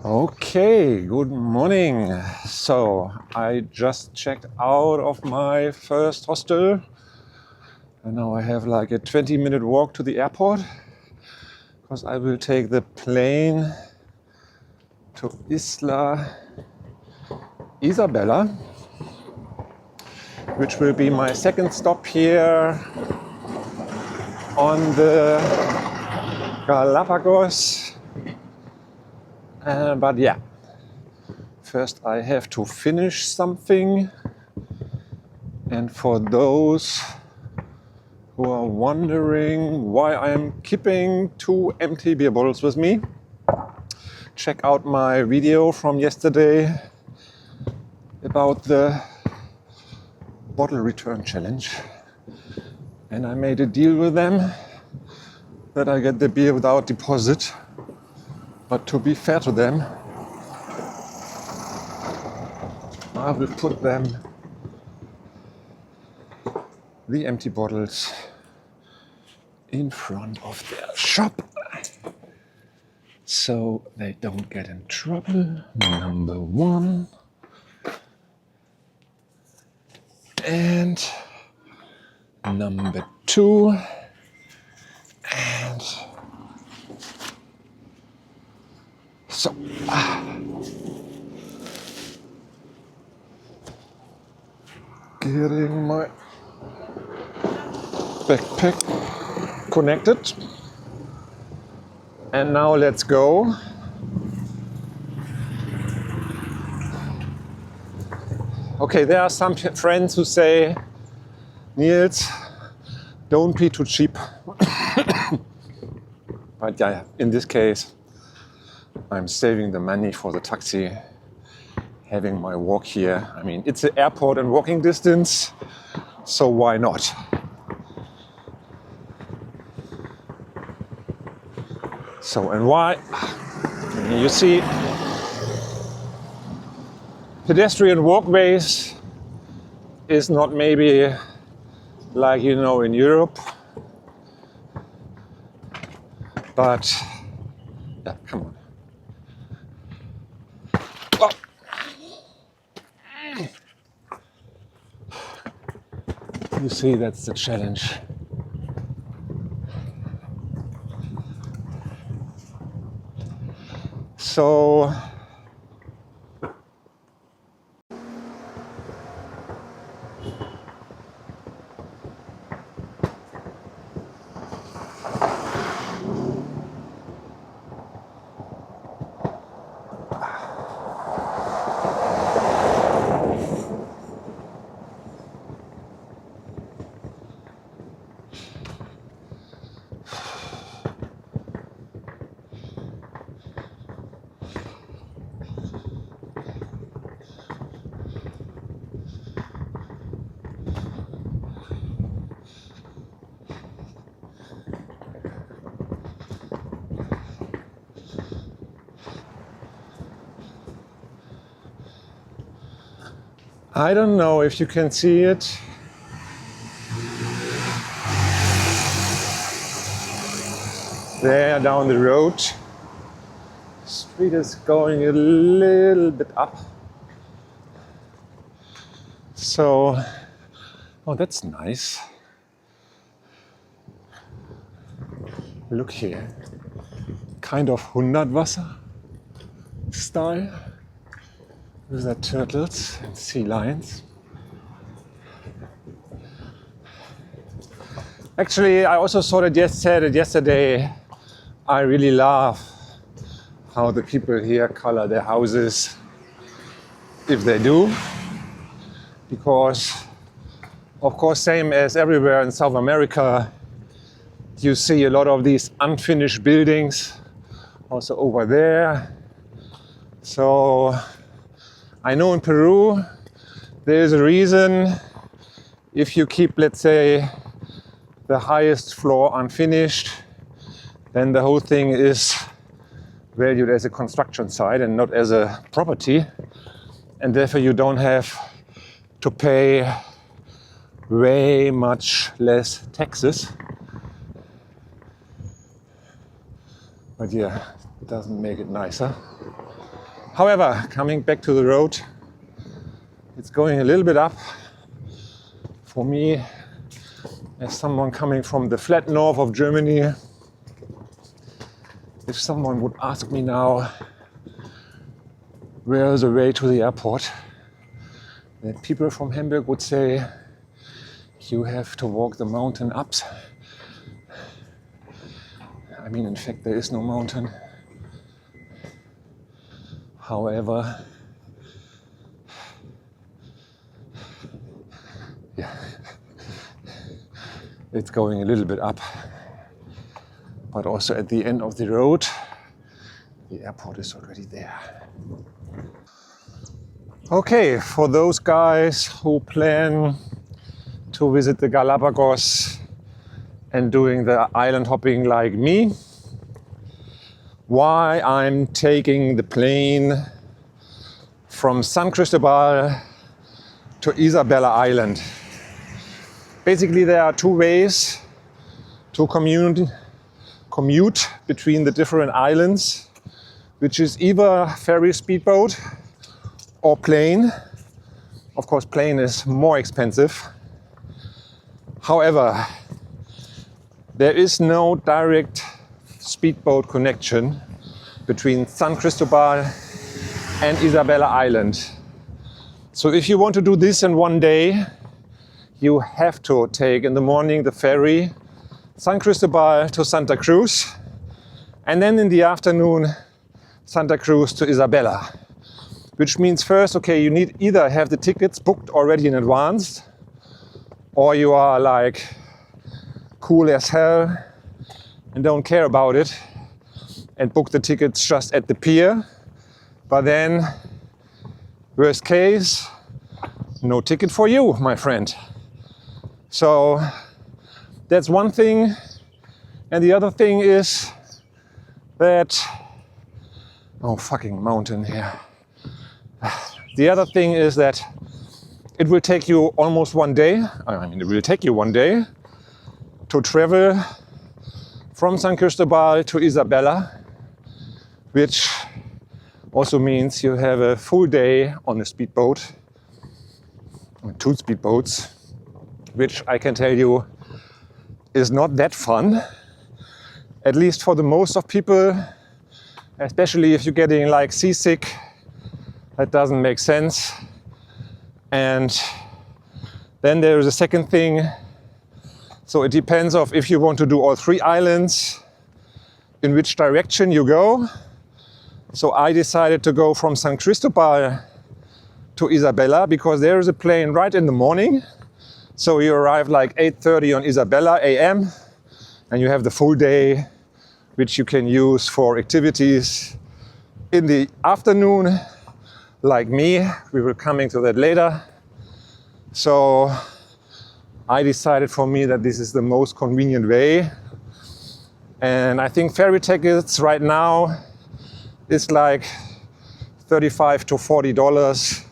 Okay, good morning. So I just checked out of my first hostel and now I have like a 20-minute walk to the airport because I will take the plane to Isla Isabella, which will be my second stop here on the Galapagos. But yeah, first I have to finish something. And for those who are wondering why I'm keeping 2 empty beer bottles with me, check out my video from yesterday about the bottle return challenge. And I made a deal with them that I get the beer without deposit. But to be fair to them, I will put them, the empty bottles, in front of their shop so they don't get in trouble. Number 1. And number 2. And so getting my backpack connected. And now let's go. Okay, there are some friends who say, Niels, don't be too cheap. But yeah, in this case, I'm saving the money for the taxi, having my walk here. I mean, it's an airport and walking distance, so why not? So, and why? You see, pedestrian walkways is not maybe like you know in Europe, but yeah, come on. Oh. You see, that's the challenge. So I don't know if you can see it. There down the road. The street is going a little bit up. So, oh, that's nice. Look here. Kind of Hundertwasser style. With the turtles and sea lions. Actually, I also saw that yesterday. I really love how the people here color their houses, if they do. Because, of course, same as everywhere in South America, you see a lot of these unfinished buildings, also over there. So, I know in Peru, there is a reason if you keep, let's say, the highest floor unfinished, then the whole thing is valued as a construction site and not as a property. And therefore you don't have to pay way much less taxes. But yeah, it doesn't make it nicer. However, coming back to the road, it's going a little bit up. For me, as someone coming from the flat north of Germany, if someone would ask me now, where is the way to the airport, then people from Hamburg would say, you have to walk the mountain up. I mean, in fact, there is no mountain. However, yeah, it's going a little bit up. But also at the end of the road, the airport is already there. Okay, for those guys who plan to visit the Galapagos and doing the island hopping like me, why I'm taking the plane from San Cristobal to Isabella Island. Basically, there are two ways to commute between the different islands, which is either ferry speedboat or plane. Of course, plane is more expensive. However, there is no direct speedboat connection between San Cristobal and Isabella Island. So if you want to do this in one day, you have to take in the morning the ferry San Cristobal to Santa Cruz, and then in the afternoon Santa Cruz to Isabella. Which means first, okay, you need either have the tickets booked already in advance, or you are like cool as hell and don't care about it and book the tickets just at the pier. But then, worst case, no ticket for you, my friend. So that's one thing. And the other thing is that, oh, fucking mountain here. The other thing is that it will take you almost one day. I mean, it will take you one day to travel from San Cristobal to Isabella, which also means you have a full day on a speedboat, two speedboats, which I can tell you is not that fun, at least for the most of people, especially if you're getting like seasick. That doesn't make sense. And then there is a second thing. So it depends on if you want to do all three islands, in which direction you go. So I decided to go from San Cristobal to Isabella because there is a plane right in the morning. So you arrive like 8:30 on Isabella AM and you have the full day, which you can use for activities in the afternoon. Like me, we will coming to that later. So I decided for me that this is the most convenient way. And I think ferry tickets right now is like $35 to $40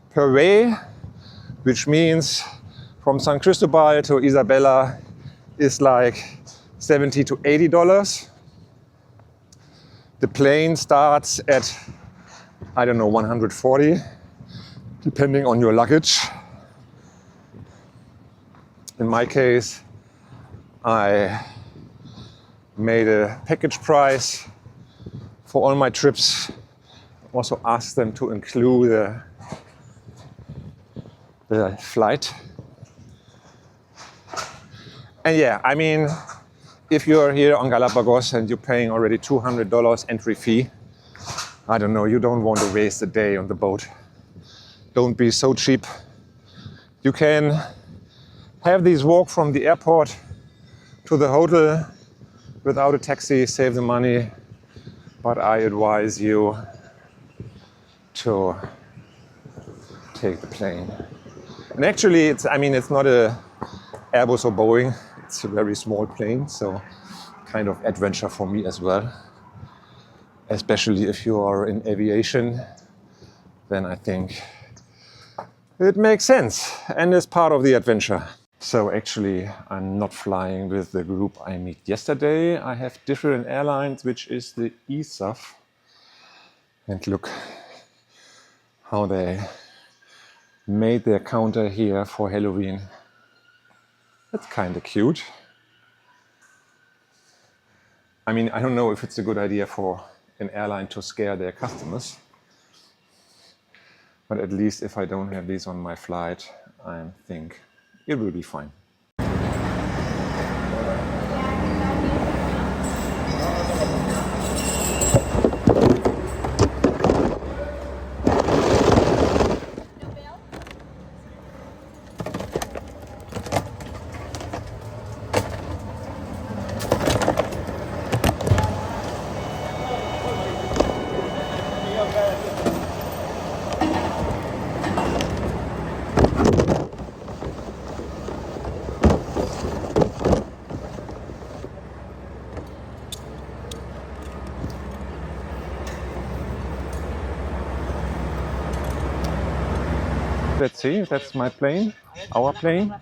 per way, which means from San Cristobal to Isabella is like $70 to $80. The plane starts at, I don't know, 140, depending on your luggage. In my case, I made a package price for all my trips. Also asked them to include the flight. And yeah, I mean, if you're here on Galapagos and you're paying already $200 entry fee, I don't know, you don't want to waste a day on the boat. Don't be so cheap. You can have these walk from the airport to the hotel without a taxi, save the money. But I advise you to take the plane. And actually, it's not a Airbus or Boeing. It's a very small plane, so kind of adventure for me as well. Especially if you are in aviation, then I think it makes sense and is part of the adventure. So actually, I'm not flying with the group I met yesterday. I have different airlines, which is the ESAF. And look, how they made their counter here for Halloween. That's kind of cute. I mean, I don't know if it's a good idea for an airline to scare their customers, but at least if I don't have these on my flight, I think it will be fine. Let's see, that's my plane, our plane.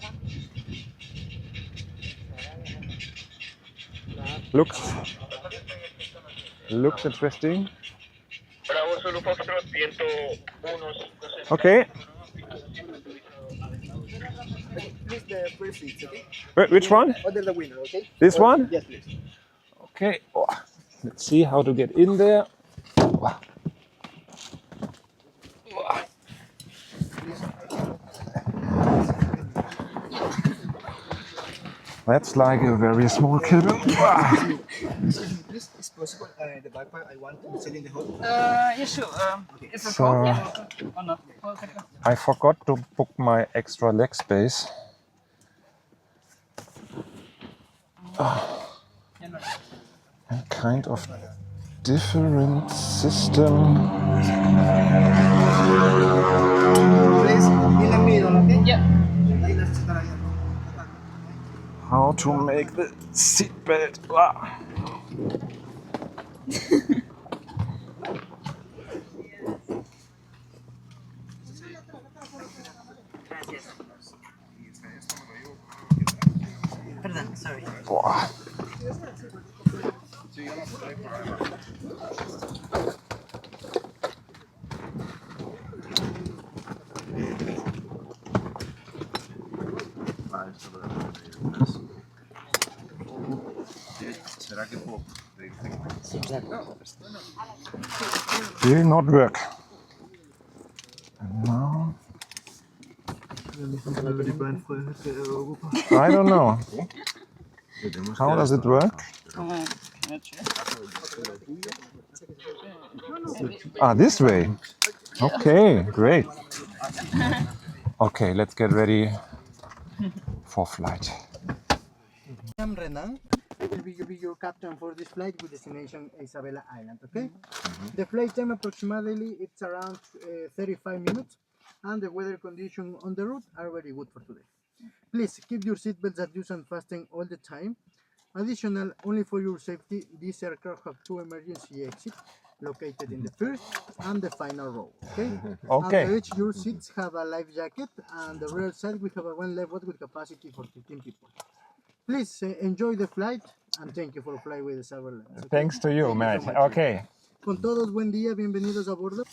Looks interesting. Okay. Please the first seats, okay? Which one? Order the winner, okay? This one? Yes, please. Okay. Oh, let's see how to get in there. That's like a very small cabin. Please, it's possible. The backpack I want to sell in the hotel. Yeah, sure. Is it So, cold? Yeah. Or not? Okay. I forgot to book my extra leg space. A kind of different system. Please, in the middle, okay? Yeah. How to make the seatbelt. Pardon, sorry. Boah. Will not work. And now, I don't know. How does it work? Ah, this way. Okay, great. Okay, let's get ready for flight. I'm Renan. I will be your captain for this flight with destination Isabela Island, okay? The flight time approximately it's around 35 minutes and the weather conditions on the route are very good for today. Please keep your seatbelts adjusted and fasten all the time. Additional, only for your safety, this aircraft have two emergency exits located in the first and the final row, okay? Okay. And each your seats have a life jacket and the rear side we have a one level with capacity for 15 people. Please enjoy the flight and thank you for flying with Isabela. Okay? Thanks to you, Matt. so much. Okay. Con todos, buen día, bienvenidos a bordo.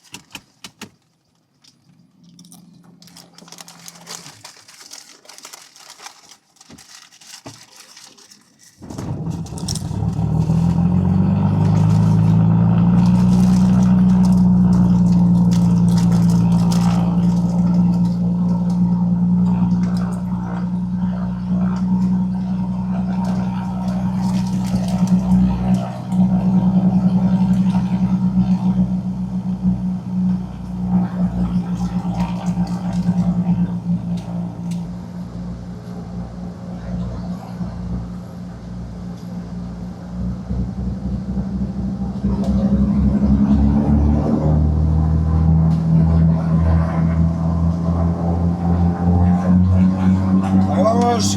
¡Vamos!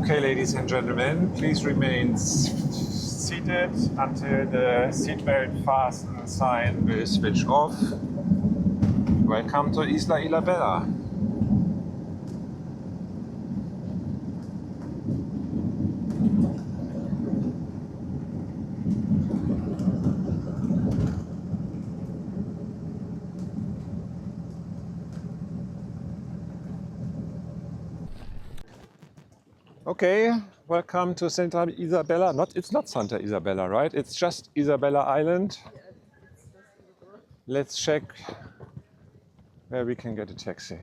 Okay, ladies and gentlemen, please remain seated until the seatbelt fasten sign will switch off. Welcome to Isla Isabella. Okay, welcome to Santa Isabella. It's not Santa Isabella, right? It's just Isabella Island. Let's check where we can get a taxi.